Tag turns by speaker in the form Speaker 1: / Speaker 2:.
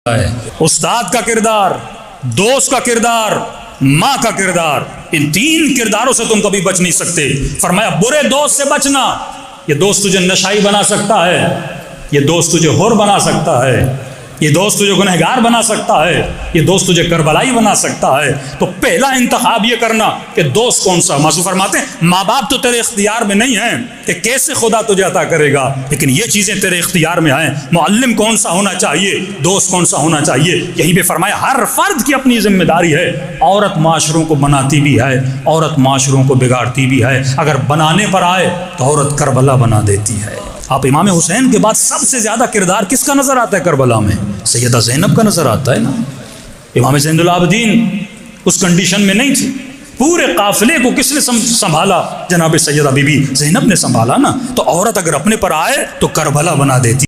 Speaker 1: ہے۔ استاد کا کردار، دوست کا کردار، ماں کا کردار، ان تین کرداروں سے تم کبھی بچ نہیں سکتے۔ فرمایا برے دوست سے بچنا، یہ دوست تجھے نشائی بنا سکتا ہے، یہ دوست تجھے ہور بنا سکتا ہے، یہ دوست تجھے گنہگار بنا سکتا ہے، یہ دوست تجھے کربلائی بنا سکتا ہے۔ تو پہلا انتخاب یہ کرنا کہ دوست کون سا۔ معصوم فرماتے ہیں ماں باپ تو تیرے اختیار میں نہیں ہیں کہ کیسے خدا تجھے عطا کرے گا، لیکن یہ چیزیں تیرے اختیار میں ہیں۔ معلم کون سا ہونا چاہیے، دوست کون سا ہونا چاہیے، یہی پہ فرمایا ہر فرد کی اپنی ذمہ داری ہے۔ عورت معاشروں کو بناتی بھی ہے، عورت معاشروں کو بگاڑتی بھی ہے، اگر بنانے پر آئے تو عورت کربلا بنا دیتی ہے۔ آپ امام حسین کے بعد سب سے زیادہ کردار کس کا نظر آتا ہے کربلا میں؟ سیدہ زینب کا نظر آتا ہے نا۔ امام زین العابدین اس کنڈیشن میں نہیں تھی، پورے قافلے کو کس نے سنبھالا؟ جناب سیدہ بی بی زینب نے سنبھالا نا۔ تو عورت اگر اپنے پر آئے تو کربلا بنا دیتی